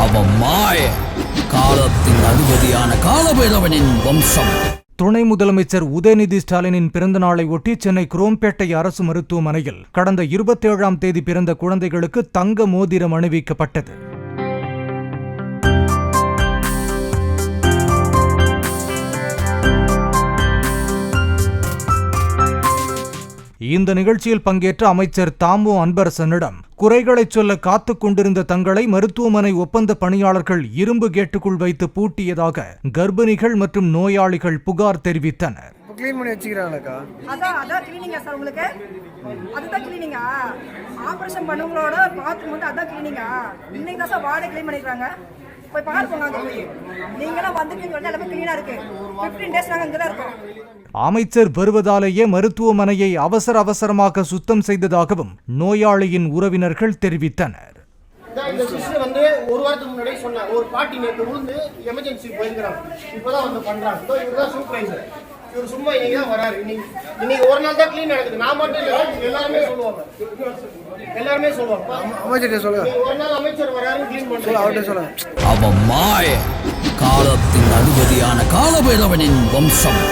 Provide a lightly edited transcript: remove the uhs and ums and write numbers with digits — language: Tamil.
அவன் மாய காலத்தின் அதிபதியான காலபைரவனின் வம்சம். துணை முதலமைச்சர் உதயநிதி ஸ்டாலினின் பிறந்த நாளை ஒட்டி சென்னை குரோம்பேட்டை அரசு மருத்துவமனையில் கடந்த 27ஆம் தேதி பிறந்த குழந்தைகளுக்கு தங்க மோதிரம் அணிவிக்கப்பட்டது. இந்த நிகழ்ச்சியில் பங்கேற்ற அமைச்சர் தாமு அன்பரசனிடம் குறைகளை சொல்ல காத்துக் கொண்டிருந்த தங்களை மருத்துவமனை ஒப்பந்த பணியாளர்கள் இரும்பு கேட்டுக்குள் வைத்து பூட்டியதாக கர்ப்பிணிகள் மற்றும் நோயாளிகள் புகார் தெரிவித்தனர். அமைச்சர் வருவதாலேயே மருத்துவமனையை அவசரமாக சுத்தம் செய்ததாகவும் நோயாளியின் உறவினர்கள் தெரிவித்தனர். ஒரு வாரத்துக்கு முன்னாடி சொன்ன ஒரு பாட்டி நேற்று விழுந்து எமர்ஜென்சி போயிருக்கிறாங்க. இப்பதான் வந்து பண்றாங்க. இவர்தான் சூப்பர்வைசர். இவர் சும்மா இன்னைக்கு தான் வராரு. இன்னைக்கு ஒரு நாள் தான் கிளீன் நடக்குது. நான் மட்டும் இல்லை, எல்லாருமே சொல்லுவாங்க. அமைச்சர் சொல்லுங்க. ஒரு நாள் அமைச்சர் வராரு, கிளீன் பண்றாரு. அவன் மாய காலத்தின் அதிபதியான காலபைரவனின் வம்சம்.